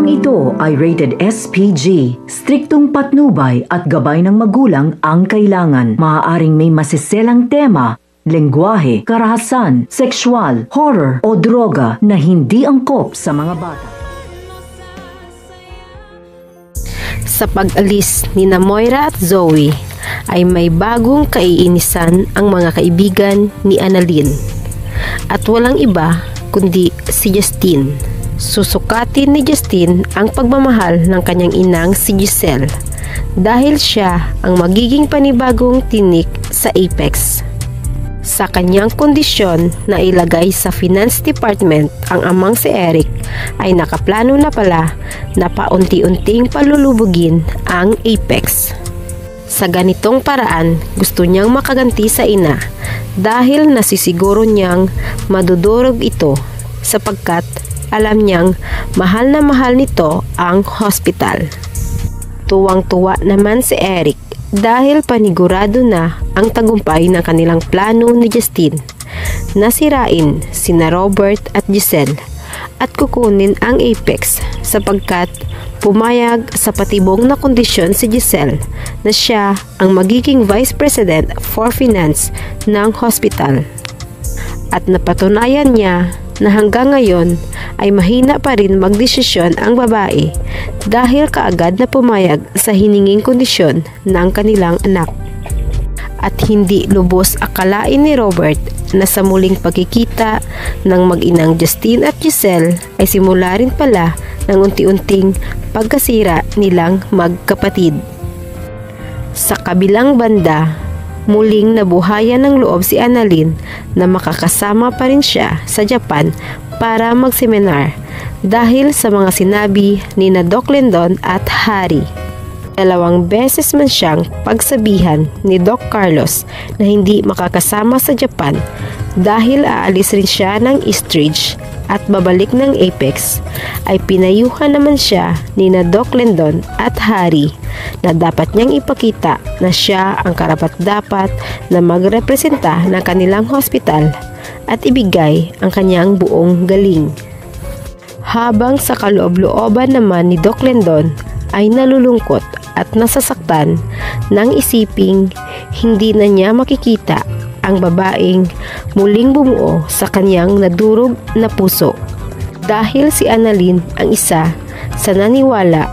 Programang ito ay rated SPG. Striktong patnubay at gabay ng magulang ang kailangan. Maaaring may masiselang tema, lengguwahe, karahasan, sexual, horror o droga na hindi angkop sa mga bata. Sa pag-alis ni Moira at Zoe ay may bagong kaiinisan ang mga kaibigan ni Annalyn. At walang iba kundi si Justine. Susukatin ni Justine ang pagmamahal ng kanyang inang si Giselle dahil siya ang magiging panibagong tinik sa Apex. Sa kanyang kondisyon na ilagay sa finance department ang amang si Eric ay nakaplano na pala na paunti-unting palulubugin ang Apex. Sa ganitong paraan, gusto niyang makaganti sa ina dahil nasisiguro niyang madudurog ito sapagkat alam niyang mahal na mahal nito ang hospital. Tuwang-tuwa naman si Eric dahil panigurado na ang tagumpay ng kanilang plano ni Justine na sirain sina Robert at Giselle at kukunin ang Apex sapagkat pumayag sa patibong na kondisyon si Giselle na siya ang magiging Vice President for Finance ng hospital. At napatunayan niya na hanggang ngayon ay mahina pa rin magdesisyon ang babae dahil kaagad na pumayag sa hininging kondisyon ng kanilang anak. At hindi lubos akalain ni Robert na sa muling pagkikita ng mag-inang Justine at Giselle ay simula rin pala ng unti-unting pagkasira nilang magkapatid. Sa kabilang banda, muling nabuhayan ng loob si Annalyn na makakasama pa rin siya sa Japan para magseminar dahil sa mga sinabi ni na Doc Lindon at Harry. 2 beses man siyang pagsabihan ni Doc Carlos na hindi makakasama sa Japan dahil aalis rin siya ng Eastridge at babalik ng Apex, ay pinayuhan naman siya ni na Doc Lindon at Harry na dapat niyang ipakita na siya ang karapat-dapat na magrepresenta ng kanilang hospital at ibigay ang kanyang buong galing. Habang sa kaloob-looban naman ni Doc Lindon ay nalulungkot at nasasaktan nang isiping hindi na niya makikita ang babaeng muling bumuo sa kanyang nadurog na puso dahil si Annalyn ang isa sa naniwala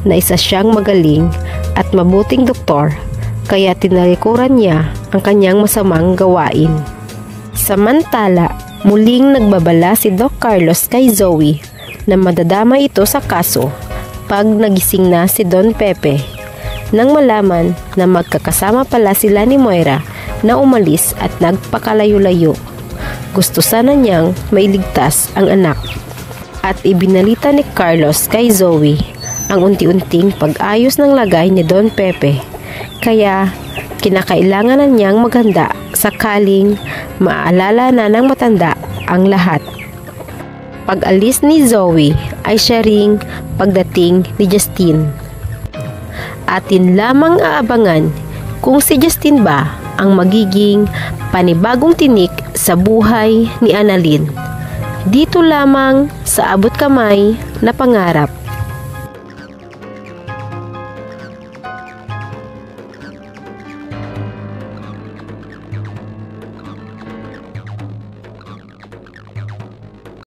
na isa siyang magaling at mabuting doktor kaya tinalikuran niya ang kanyang masamang gawain. Samantala, muling nagbabala si Doc Carlos kay Zoe na madadama ito sa kaso pag nagising na si Don Pepe nang malaman na magkakasama pala sila ni Moira na umalis at nagpakalayo-layo. Gusto sana niyang mailigtas ang anak. At ibinalita ni Carlos kay Zoe ang unti-unting pag-ayos ng lagay ni Don Pepe. Kaya kinakailangan na niyang maghanda sakaling maaalala na ng matanda ang lahat. Pag-alis ni Zoe ay siya ring pagdating ni Justine. Atin lamang aabangan kung si Justine ba ang magiging panibagong tinik sa buhay ni Annalyn. Dito lamang sa Abot Kamay na Pangarap.